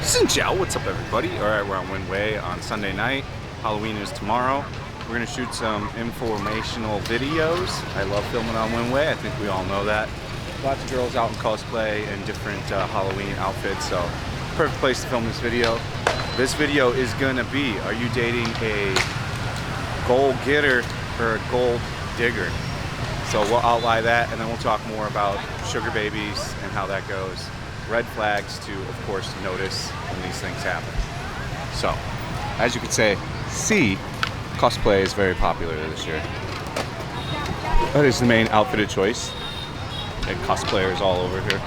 Xin Jiao, what's up everybody? Alright, we're on Winway on Sunday night. Halloween is tomorrow. We're going to shoot some informational videos. I love filming on Winway, I think we all know that. Lots of girls out in cosplay and different Halloween outfits, so perfect place to film this video. This video is going to be, are you dating a gold getter or a gold digger? So we'll outline that and then we'll talk more about sugar babies and how that goes. Red flags to, of course, notice when these things happen. So, as you could see, cosplay is very popular this year. That is the main outfit of choice. And cosplayers all over here.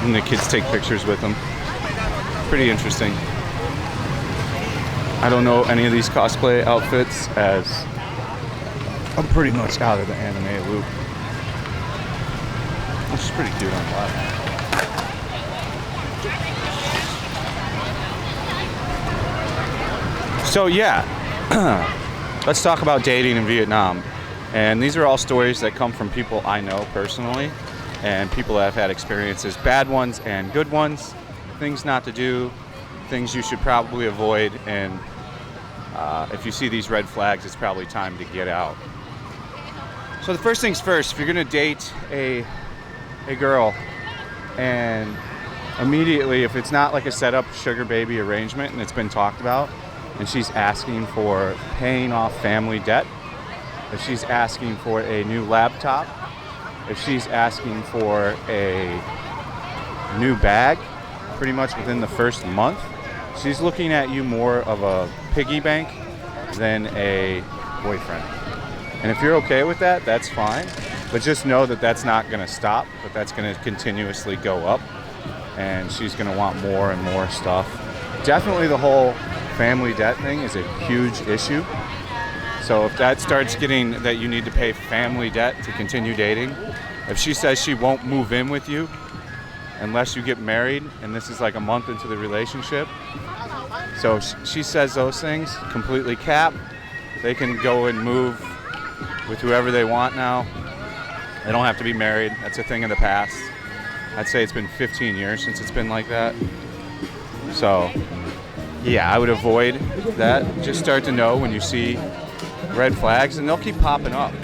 And the kids take pictures with them. Pretty interesting. I don't know any of these cosplay outfits as I'm pretty much out of the anime loop. Which is pretty cute on live. So yeah, let's talk about dating in Vietnam. And these are all stories that come from people I know personally and people that have had experiences, bad ones and good ones, things not to do, things you should probably avoid, and if you see these red flags, it's probably time to get out. So the first things first, if you're gonna date a girl and immediately, if it's not like a setup sugar baby arrangement and it's been talked about and she's asking for paying off family debt, if she's asking for a new laptop, if she's asking for a new bag pretty much within the first month, she's looking at you more of a piggy bank than a boyfriend. And if you're okay with that, that's fine. But just know that that's not going to stop, but that's going to continuously go up. And she's going to want more and more stuff. Definitely the whole family debt thing is a huge issue. So if that starts getting that you need to pay family debt to continue dating, if she says she won't move in with you unless you get married, and this is like a month into the relationship, so she says those things, completely cap. They can go and move with whoever they want now. They don't have to be married. That's a thing of the past. I'd say it's been 15 years since it's been like that. So, yeah, I would avoid that. Just start to know when you see red flags, and they'll keep popping up.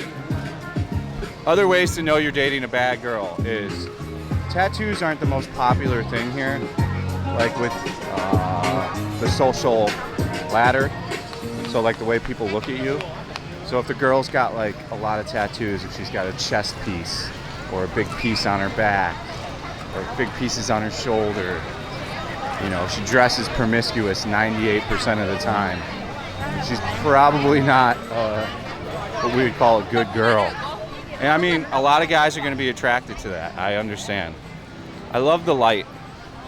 Other ways to know you're dating a bad girl is tattoos aren't the most popular thing here, like with the social ladder. So like the way people look at you. So if the girl's got like a lot of tattoos, if she's got a chest piece or a big piece on her back or big pieces on her shoulder, you know, she dresses promiscuous 98% of the time, she's probably not what we would call a good girl. And I mean, a lot of guys are going to be attracted to that. I understand. I love the light.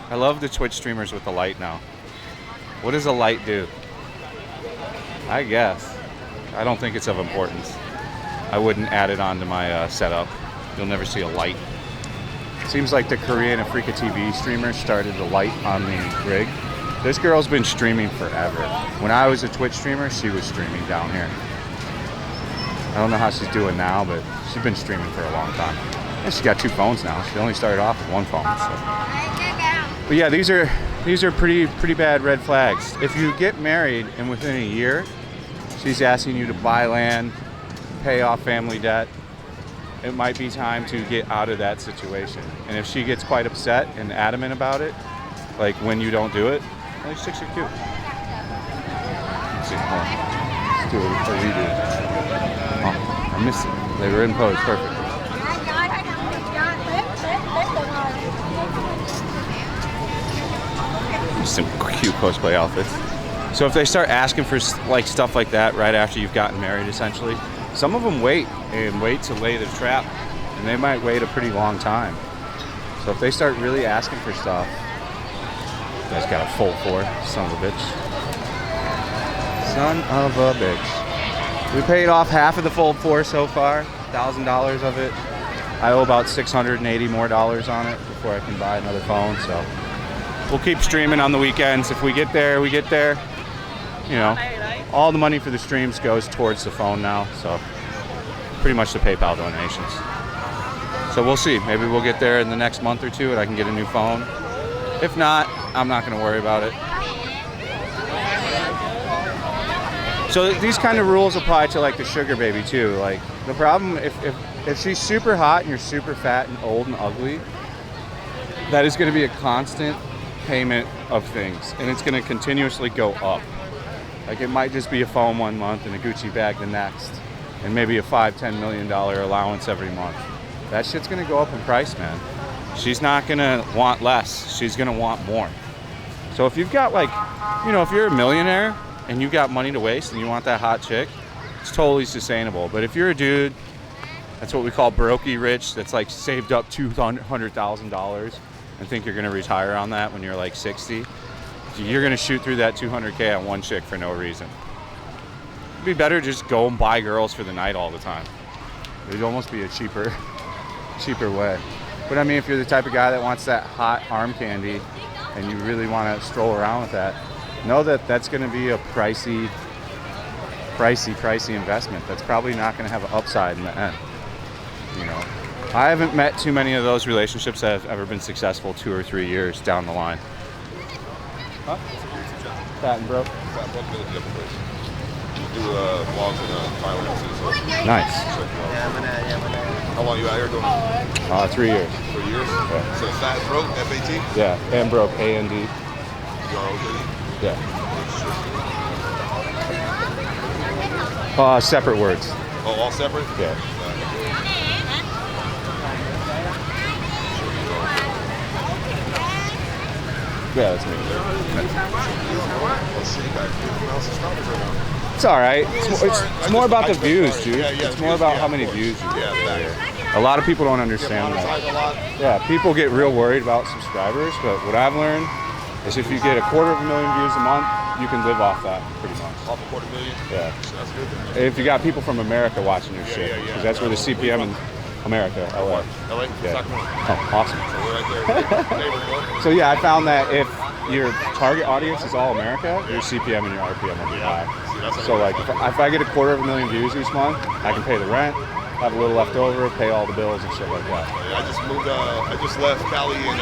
I love the Twitch streamers with the light now. What does a light do? I guess. I don't think it's of importance. I wouldn't add it onto my setup. You'll never see a light. Seems like the Korean Africa TV streamer started the light on the rig. This girl's been streaming forever. When I was a Twitch streamer, she was streaming down here. I don't know how she's doing now, but she's been streaming for a long time. And she's got 2 phones now. She only started off with 1 phone. So. But yeah, these are pretty bad red flags. If you get married and within a year, she's asking you to buy land, pay off family debt, it might be time to get out of that situation. And if she gets quite upset and adamant about it, like when you don't do it, well, these chicks are cute. Let's see, hold on. Let's do a redo. Oh, I missed it. They were in pose, perfect. Some cute cosplay outfits. So if they start asking for like stuff like that right after you've gotten married, essentially, some of them wait to lay the trap, and they might wait a pretty long time. So if they start really asking for stuff, you guys got a full 4, son of a bitch. Son of a bitch. We paid off half of the full 4 so far, $1,000 of it. I owe about $680 more on it before I can buy another phone, so we'll keep streaming on the weekends. If we get there, we get there. You know, all the money for the streams goes towards the phone now, so pretty much the PayPal donations. So we'll see. Maybe we'll get there in the next month or two and I can get a new phone. If not, I'm not going to worry about it. So these kind of rules apply to like the sugar baby too. Like the problem, if she's super hot and you're super fat and old and ugly, that is going to be a constant payment of things, and it's going to continuously go up. Like it might just be a phone 1 month and a Gucci bag the next, and maybe a $5-10 million allowance every month. That shit's going to go up in price, man. She's not going to want less. She's going to want more. So if you've got like, you know, if you're a millionaire and you got money to waste and you want that hot chick, it's totally sustainable. But if you're a dude, that's what we call brokey rich, that's like saved up $200,000 and think you're gonna retire on that when you're like 60, you're gonna shoot through that 200K on one chick for no reason. It'd be better just go and buy girls for the night all the time. It'd almost be a cheaper way. But I mean, if you're the type of guy that wants that hot arm candy and you really wanna stroll around with that, know that that's gonna be a pricey investment. That's probably not gonna have an upside in the end, you know. I haven't met too many of those relationships that have ever been successful 2 or 3 years down the line. Huh? Fat and broke? Fat and broke, really different place. Do vlogs in Thailand too, so. Nice. How long you out here doing? 3 years. 3 years? Yeah. So Fat and Broke, F-A-T? Yeah, and broke, A-N-D. B-R-O-K-E? Yeah. Separate words. Oh, all separate? Yeah. Yeah, that's me. It's all right. It's more about the views, dude. It's more about how many views you get. A lot of people don't understand that. Yeah, people get real worried about subscribers, but what I've learned is if you get 250,000 views a month, you can live off that pretty much. Off 250,000? Yeah. That's good then. If you got people from America watching your shit, because that's where the CPM in America, LA. LA? Yeah. Sacramento. Oh, awesome. So we're right there. Neighbors, bro. So yeah, I found that if your target audience is all America, your CPM and your RPM will be high. So like if I get 250,000 views each month, I can pay the rent, have a little left over, pay all the bills and shit like that. I just moved, I just left Cali in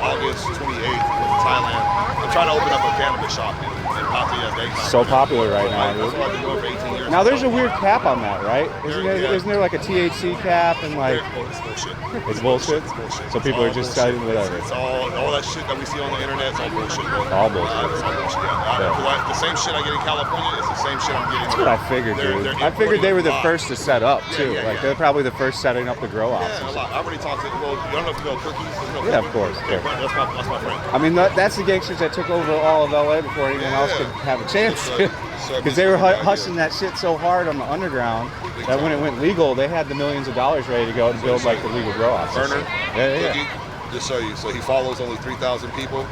August 28th to Thailand. I'm trying to open up a cannabis shop in Pattaya, Bangkok. So popular right now, That's dude. what I've been doing for 18 years. Now there's a weird cap on that, right? Isn't there like a THC cap and like... It's bullshit. It's bullshit? It's bullshit. So people are just selling whatever. It's all that shit that we see on the internet, it's all bullshit, bro. All bullshit. It's all bullshit, yeah. The same shit I get in California is the same shit I'm getting. That's what I figured, dude. I figured they were the first to set up, too. Like, they're probably the first setting up the grow ops. Yeah, a lot. I already talked to, well, you don't know if you know Cookies? Yeah, of course. Yeah, that's my friend. I mean, that's the gangsters that took over all of LA before anyone else could have a chance to. Because they were hustling that shit so hard on the underground that when it went legal, they had the millions of dollars ready to go to build like the legal grow ops. Burner, yeah. Just show you. So he follows only 3,000 people.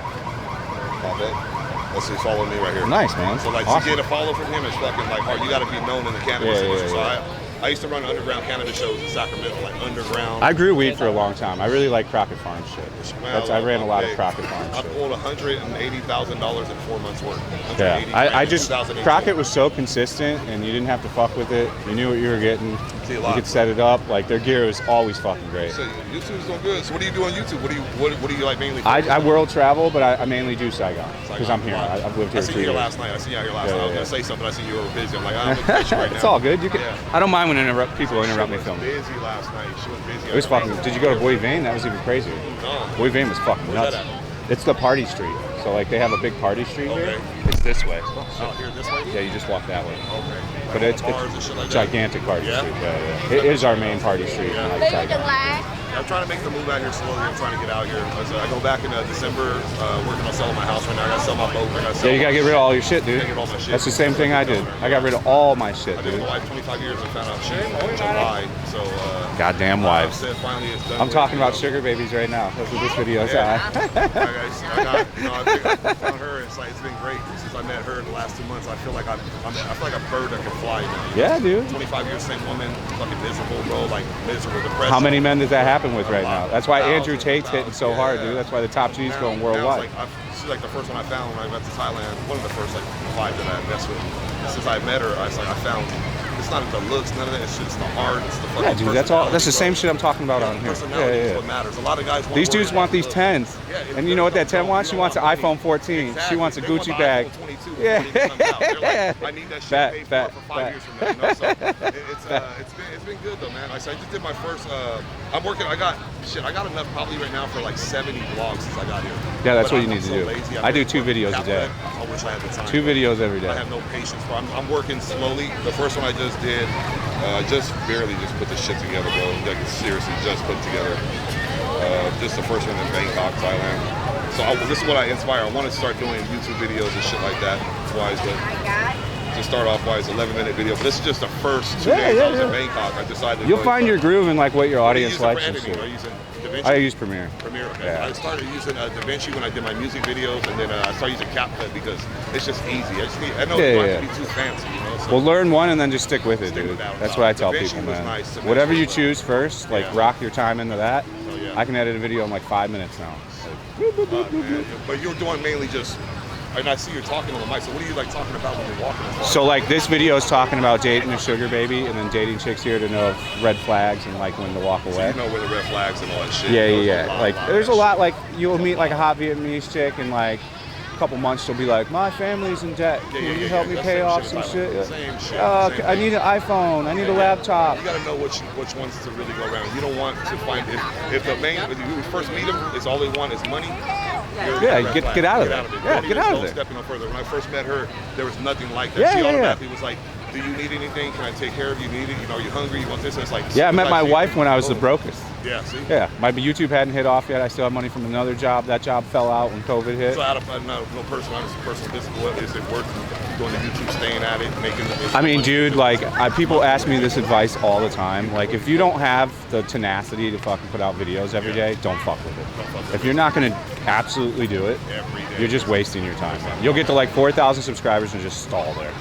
Let's see, following me right here. Nice, man. So like awesome. to get a follow from him is fucking like hard. You got to be known in the cannabis industry. So I used to run underground cannabis shows in Sacramento, like underground. I grew weed for a long time. I really like Crockett Farm shit. I ran a lot of Crockett Farm shit. I pulled $180,000 in 4 months work. Yeah, I just, Crockett was so consistent and you didn't have to fuck with it. You knew what you were getting. You could set it up. Like their gear was always fucking great. So YouTube's doing good. So what do you do on YouTube? What do you like mainly? I world travel, but I mainly do Saigon because I'm here. I've lived here for 3 years. I seen you here last night. I seen you out here last night. I was gonna say something. I seen you were busy. I'm like, I'm gonna catch you right now. It's all good. You can. I don't mind when people interrupt me filming. Busy last night. She was busy. It was fucking. Did you go to Boy Vane? That was even crazier. No. Boy Vane was fucking nuts. It's the party street. So like they have a big party street here. It's this way. Oh, here this way? Yeah, you just walk that way. Okay. But it's like gigantic party street. Yeah. It is our main party street. I'm trying to make the move out here slowly. I'm trying to get out here. I go back in December, working on selling my house right now. I gotta sell my boat. You gotta get rid of all your shit, dude. Get all my shit. That's the same thing I did. I got rid of all my shit, dude. I did my wife 25 years and found out she in July. So goddamn wives. Finally it's done. I'm talking about sugar babies right now. That's what this video is. I found her. It's been great since I met her in the last 2 months. I feel like I'm a bird that can fly now. Yeah, dude. 25 years, same woman, fucking miserable, bro. Like miserable, depressed. How many men does that happen with right now? That's why Andrew Tate's hitting so hard, dude. That's why the top G's going worldwide. She's like the first one I found when I went to Thailand. One of the first like 5 that I messed with. Since I met her, I found this It's not the looks, none of that. It's just the art. It's the fucking. Yeah, dude, that's all. That's the same bro. shit I'm talking about on here. Personality is what matters. A lot of guys want These dudes want these 10s. Yeah, And you know what that 10 wants? She wants an iPhone 14. Exactly. She wants a They Gucci want the bag. iPhone 22 Yeah. before it comes out. They're like, I need that shit paid for 5 years from now. You know? So it's been good though, man. I just did my first. I'm working. I got enough probably right now for like 70 vlogs since I got here. Yeah, that's But what you need to do. lazy. I do 2 videos a day. I wish I had the time. 2 videos every day. I have no patience for. I'm working slowly. The first one I just did, just barely just put the shit together, bro. Like seriously, just put together. Just the first one in Bangkok, Thailand. So this is what I inspire. I want to start doing YouTube videos and shit like that. Wise, but to start off, wise 11-minute video. But this is just the first 2 days I was in Bangkok. I decided. You'll find your groove in like what your audience likes. Are you using DaVinci? I use Premiere. Premiere. Okay. Yeah. I started using DaVinci when I did my music videos, and then I started using CapCut because it's just easy. I know you don't have to be too fancy, you know. So Well, learn one and then just stick with it, Stick dude. with that. That's what I tell DaVinci people, was man. nice. Whatever you DaVinci was choose first, like rock your time into that. So, yeah. I can edit a video in like 5 minutes now. Man. But you're doing mainly just. And I see you're talking on the mic. So what are you like talking about when you're walking? So like this video is talking about dating a sugar baby and then dating chicks here to know red flags and like when to walk So away. you know where the red flags and all that shit. Yeah. Like there's a lot like you'll meet like a hot Vietnamese chick and like a couple months she'll be like, my family's in debt. Can you help me pay off some shit? Same shit. I need an iPhone. I need a laptop. You gotta know which ones to really go around. You don't want to find if the main when you first meet them is all they want is money. Yeah, get out of there. Yeah, get out of there. Step no further. When I first met her, there was nothing like that. She automatically was like, "Do you need anything? Can I take care of you? Need it? You know, are you hungry? You want this?" And it's like, yeah, I met my wife when I was the brokest. Yeah, see. Yeah, my YouTube hadn't hit off yet. I still had money from another job. That job fell out when COVID hit. So out of no personal business, what is it worth going to YouTube, staying at it, making the? I mean, dude, like people ask me this advice all the time. Like, if you don't have the tenacity to fucking put out videos every day, don't fuck with it. If you're not gonna absolutely do it, you're just wasting your time, man. You'll get to like 4,000 subscribers and just stall there.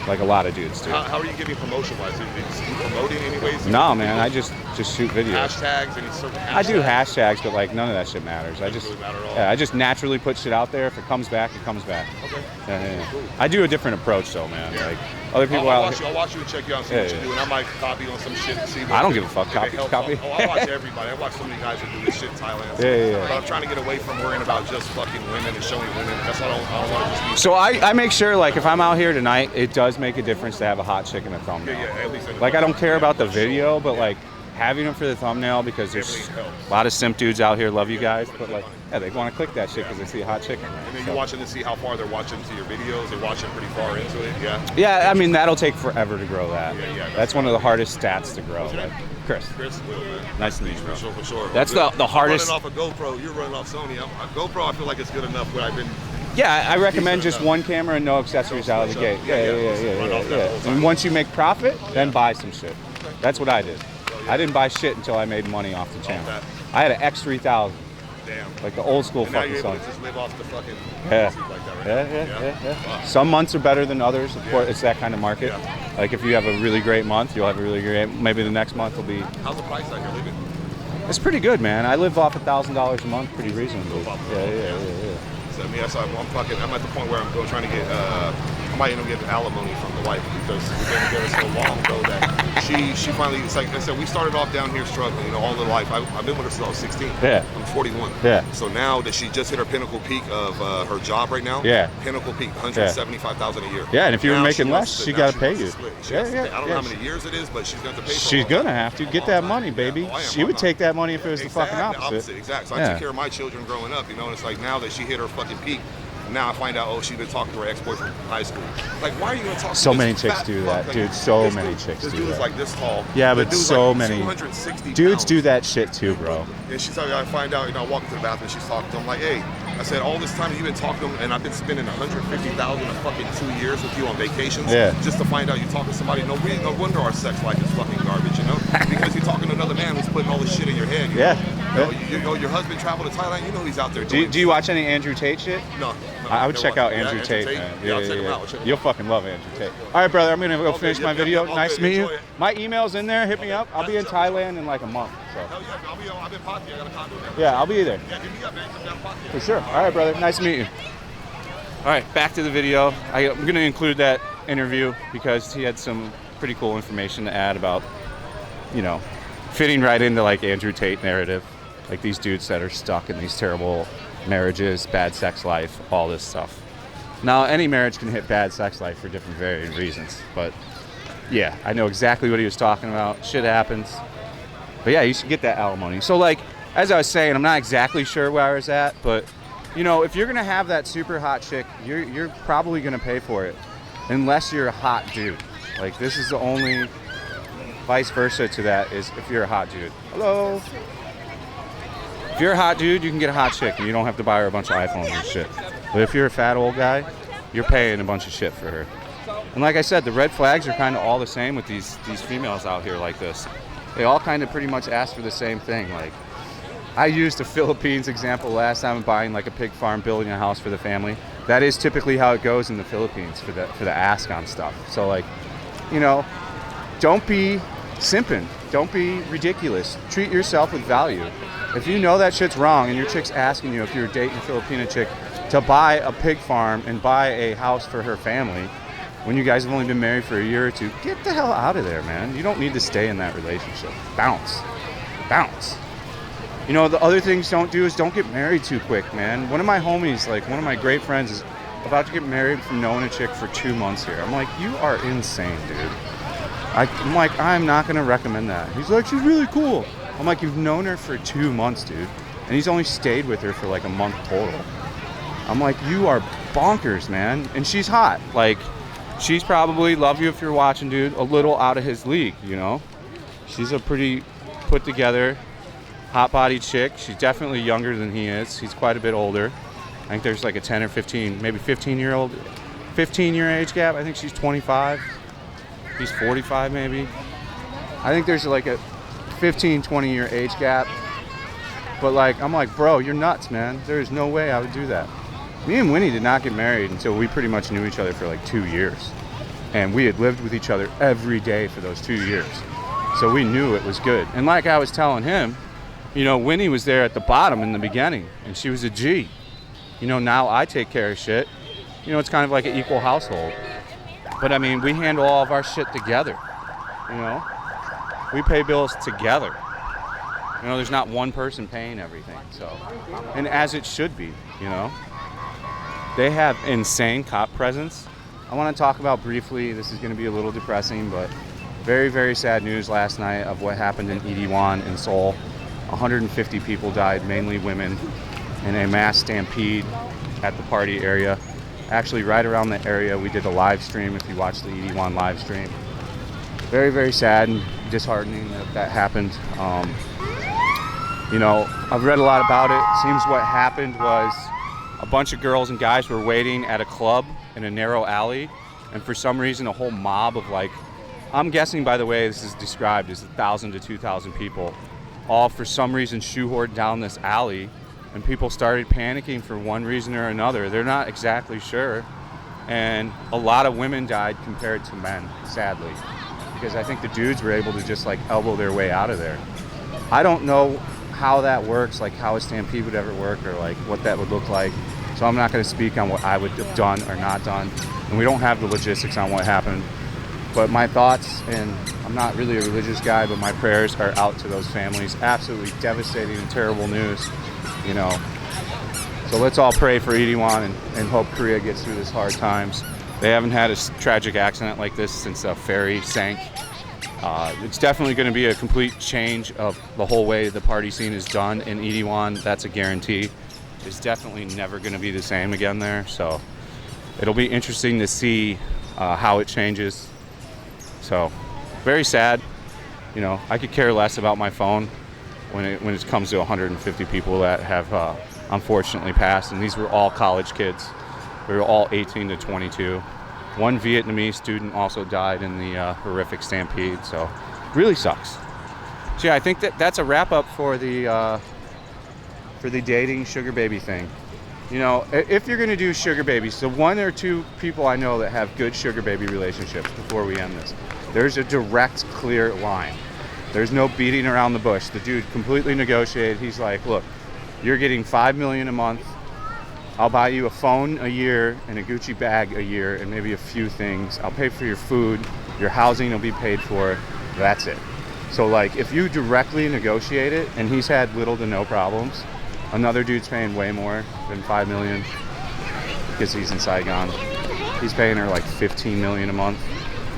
Like a lot of dudes do. How are you getting promotion-wise? Are you promoting anyways? No, man. I just shoot videos. Hashtags, any certain hashtags? I do hashtags, but like none of that shit matters. I just really matter at all. I just naturally put shit out there. If it comes back, it comes back. Okay. Yeah. Cool. I do a different approach though, man. Like other people I'll out. watch you and check you out and see what you do, and I might copy on some shit and see. I don't give a fuck. Copy. I watch everybody. I watch so many guys that do this shit in Thailand. Yeah. But I'm trying to get away from worrying about just fucking women and showing women. That's why I don't want to just be. So I make sure like if I'm out here tonight, it does make a difference to have a hot chick in the thumbnail. Yeah, at least. Like I don't care about the video, but like having them for the thumbnail because there's a lot of simp dudes out here love you guys, but like they want to click that shit because they see a hot chick in there. And then you're watching to see how far they're watching to your videos. They're watching pretty far into it. Yeah, I mean that'll take forever to grow that. Yeah. That's one of the hardest stats to grow. Like, Chris. Will, man. Nice to meet you, bro. For sure. That's the hardest. I'm running off a GoPro. You're running off Sony. GoPro, I feel like it's good enough. But I've been. Yeah, I recommend just one camera and no accessories out of the gate. Yeah. And once you make profit, then buy some shit. That's what I did. I didn't buy shit until I made money off the channel. I had an X3000. Damn. Like the old school and now fucking you're able Sony. to just live off the fucking like that, right? Yeah. Wow. Some months are better than others. Of course, it's that kind of market. Like if you have a really great month, you'll have a really great. Maybe the next month will be. How's the price out here living? It's pretty good, man. I live off $1,000 a month, pretty reasonably. Yeah. So I mean, I'm at the point where I'm trying to get. I might end up getting alimony from the wife because we've been together so long ago that she finally. It's like I said, we started off down here struggling, all the life. I've been with her since I was 16. Yeah. I'm 41. Yeah. So now that she just hit her pinnacle peak of her job right now. Yeah. Pinnacle peak, $175,000 a year. Yeah, and if you were making less, she got to pay you. I don't know how many years it is, but she's going to pay for it. She's going to have to get that money, baby. She would take that money if it was the fucking opposite. Exactly. So I took care of my children growing up, and it's like now that she hit her fucking peak, now I find out, she's been talking to her ex-boyfriend from high school. Like, why are you going to talk to so this many fat chicks do that, fuck? dude. So many chicks do that. This dude's like this tall. Yeah, but so like many. 260 dudes pounds. do that shit too, bro. And she's like, I find out, I walk into the bathroom, she's talking to him, like, hey, I said, all this time you've been talking to him, and I've been spending $150,000 in fucking 2 years with you on vacations, just to find out you talking to somebody. No wonder our sex life is fucking garbage, because you're talking to another man who's putting all this shit in your head. Your husband traveled to Thailand. He's out there doing. Do you watch any Andrew Tate shit? No. I would check out Andrew Tate, man. Yeah, I'll check him out. You'll fucking love Andrew Tate. All right, brother. I'm gonna go finish my video. Nice to meet you. My email's in there. Hit me up. I'll be in Thailand in like a month. So. Hell yeah, I'll be in Pati. I got a condo there. Yeah, I'll be there. Yeah, hit me up, man. Come down to Pati. For sure. All right, brother. Nice to meet you. All right, back to the video. I'm gonna include that interview because he had some pretty cool information to add about, you know, fitting right into like Andrew Tate narrative, like these dudes that are stuck in these terrible marriages, bad sex life, all this stuff. Now, any marriage can hit bad sex life for different varying reasons, but yeah, I know exactly what he was talking about. Shit happens. But yeah, you should get that alimony. So like, as I was saying, I'm not exactly sure where I was at, but you know, if you're gonna have that super hot chick, you're probably gonna pay for it, unless you're a hot dude. Like, this is the only vice versa to that, is if you're a hot dude. Hello. If you're a hot dude, you can get a hot chick and you don't have to buy her a bunch of iPhones and shit. But if you're a fat old guy, you're paying a bunch of shit for her. And like I said, the red flags are kind of all the same with these females out here like this. They all kind of pretty much ask for the same thing. Like, I used the Philippines example last time of buying like a pig farm, building a house for the family. That is typically how it goes in the Philippines for the ask on stuff. So like, you know, don't be simping. Don't be ridiculous. Treat yourself with value. If you know that shit's wrong and your chick's asking you, if you're dating a Filipina chick, to buy a pig farm and buy a house for her family, when you guys have only been married for a year or two, get the hell out of there, man. You don't need to stay in that relationship. Bounce. Bounce. You know, the other things don't do is don't get married too quick, man. One of my homies, like one of my great friends, is about to get married from knowing a chick for 2 months here. I'm like, you are insane, dude. I'm like, I'm not going to recommend that. He's like, she's really cool. I'm like, you've known her for 2 months, dude. And he's only stayed with her for like a month total. I'm like, you are bonkers, man. And she's hot. Like, she's probably, love you if you're watching, dude, a little out of his league, you know? She's a pretty put together, hot-bodied chick. She's definitely younger than he is. He's quite a bit older. I think there's like a 10 or 15, maybe 15-year age gap. I think she's 25. He's 45 maybe. I think there's like a 15, 20-year age gap. But like, I'm like, bro, you're nuts, man. There's no way I would do that. Me and Winnie did not get married until we pretty much knew each other for like 2 years. And we had lived with each other every day for those 2 years. So we knew it was good. And like I was telling him, you know, Winnie was there at the bottom in the beginning, and she was a G. You know, now I take care of shit. You know, it's kind of like an equal household. But I mean, we handle all of our shit together. You know, we pay bills together. You know, there's not one person paying everything. So, and as it should be, you know. They have insane cop presence. I want to talk about briefly, this is going to be a little depressing, but very, very sad news last night of what happened in Itaewon in Seoul. 150 people died, mainly women, in a mass stampede at the party area. Actually, right around the area, we did a live stream, if you watched the Itaewon live stream. Very, very sad and disheartening that that happened. You know, I've read a lot about it. Seems what happened was a bunch of girls and guys were waiting at a club in a narrow alley, and for some reason a whole mob of, like, I'm guessing by the way this is described as 1,000 to 2,000 people, all for some reason shoehorned down this alley, and people started panicking for one reason or another. They're not exactly sure, and a lot of women died compared to men, sadly, because I think the dudes were able to just like elbow their way out of there. I don't know how that works, like how a stampede would ever work, or like what that would look like. So I'm not going to speak on what I would have done or not done. And we don't have the logistics on what happened. But my thoughts, and I'm not really a religious guy, but my prayers are out to those families. Absolutely devastating and terrible news, you know. So let's all pray for Itaewon and hope Korea gets through this hard times. They haven't had a tragic accident like this since a ferry sank. It's definitely going to be a complete change of the whole way the party scene is done in Itaewon. That's a guarantee. It's definitely never going to be the same again there. So it'll be interesting to see how it changes. So very sad. You know, I could care less about my phone when it comes to 150 people that have unfortunately passed. And these were all college kids. They were all 18 to 22. One Vietnamese student also died in the horrific stampede, so really sucks. So yeah, I think that's a wrap up for the dating sugar baby thing. You know, if you're gonna do sugar babies, so 1 or 2 people I know that have good sugar baby relationships before we end this. There's a direct, clear line. There's no beating around the bush. The dude completely negotiated. He's like, look, you're getting $5 million a month. I'll buy you a phone a year and a Gucci bag a year and maybe a few things. I'll pay for your food. Your housing will be paid for. That's it. So like if you directly negotiate it, and he's had little to no problems, another dude's paying way more than 5 million because he's in Saigon. He's paying her like 15 million a month,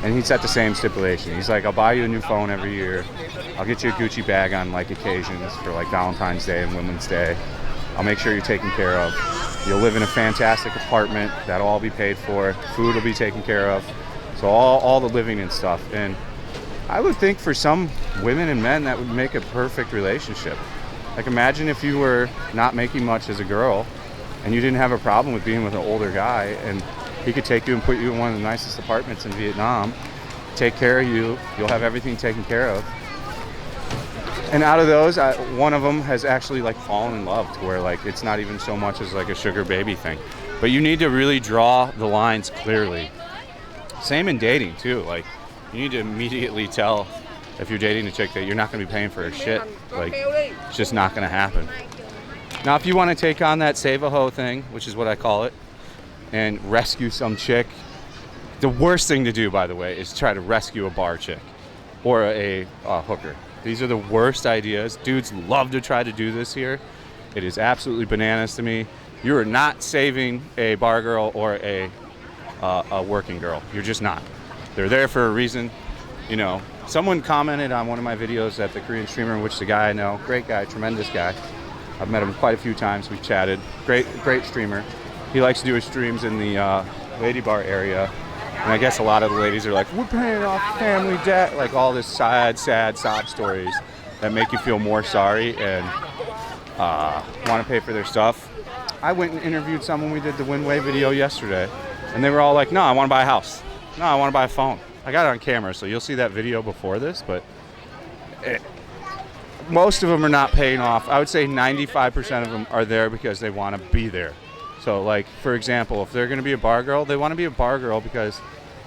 and he set the same stipulation. He's like, I'll buy you a new phone every year. I'll get you a Gucci bag on like occasions for like Valentine's Day and Women's Day. I'll make sure you're taken care of. You'll live in a fantastic apartment that'll all be paid for. Food will be taken care of. So all the living and stuff. And I would think for some women and men that would make a perfect relationship. Like imagine if you were not making much as a girl and you didn't have a problem with being with an older guy, and he could take you and put you in one of the nicest apartments in Vietnam, take care of you, you'll have everything taken care of. And out of those, one of them has actually like fallen in love to where like it's not even so much as like a sugar baby thing. But you need to really draw the lines clearly. Same in dating too. Like you need to immediately tell if you're dating a chick that you're not going to be paying for her shit. Like it's just not going to happen. Now if you want to take on that save a hoe thing, which is what I call it, and rescue some chick, the worst thing to do, by the way, is try to rescue a bar chick or a hooker. These are the worst ideas. Dudes love to try to do this here. It is absolutely bananas to me. You are not saving a bar girl or a working girl. You're just not. They're there for a reason. You know, someone commented on one of my videos that the Korean streamer, which the guy I know, great guy, tremendous guy. I've met him quite a few times. We've chatted. Great streamer. He likes to do his streams in the lady bar area. And I guess a lot of the ladies are like, we're paying off family debt. Like all this sad sob stories that make you feel more sorry and want to pay for their stuff. I went and interviewed someone. We did the Winway video yesterday. And they were all like, no, I want to buy a house. No, I want to buy a phone. I got it on camera, so you'll see that video before this. But most of them are not paying off. I would say 95% of them are there because they want to be there. So like, for example, if they're going to be a bar girl, they want to be a bar girl because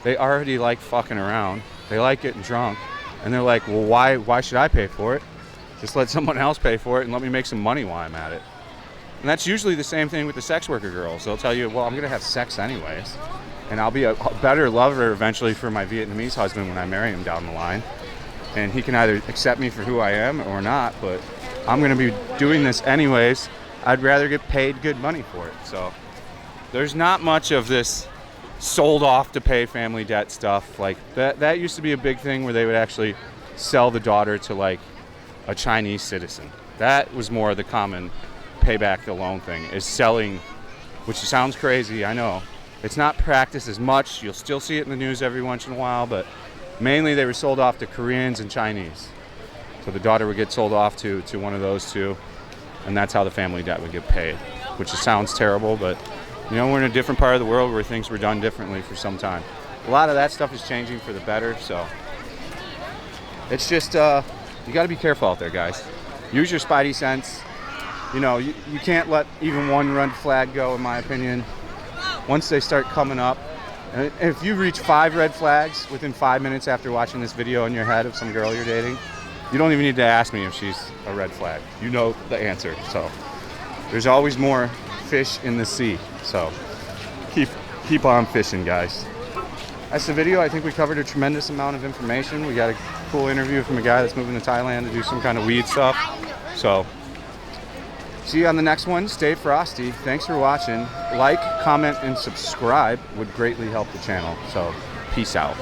they already like fucking around. They like getting drunk. And they're like, well, why should I pay for it? Just let someone else pay for it and let me make some money while I'm at it. And that's usually the same thing with the sex worker girls. They'll tell you, well, I'm going to have sex anyways. And I'll be a better lover eventually for my Vietnamese husband when I marry him down the line. And he can either accept me for who I am or not, but I'm going to be doing this anyways. I'd rather get paid good money for it. So there's not much of this sold off to pay family debt stuff. Like that used to be a big thing where they would actually sell the daughter to like a Chinese citizen. That was more the common pay back the loan thing, is selling, which sounds crazy, I know. It's not practiced as much. You'll still see it in the news every once in a while, but mainly they were sold off to Koreans and Chinese. So the daughter would get sold off to one of those two, and that's how the family debt would get paid, which sounds terrible, but you know, we're in a different part of the world where things were done differently for some time. A lot of that stuff is changing for the better, so it's just, you gotta be careful out there, guys. Use your spidey sense. You know, you can't let even one red flag go, in my opinion. Once they start coming up, and if you reach 5 red flags within 5 minutes after watching this video in your head of some girl you're dating, you don't even need to ask me if she's a red flag. You know the answer. So there's always more fish in the sea. So keep on fishing, guys. That's the video. I think we covered a tremendous amount of information. We got a cool interview from a guy that's moving to Thailand to do some kind of weed stuff. So see you on the next one. Stay frosty. Thanks for watching. Like, comment, and subscribe would greatly help the channel. So peace out.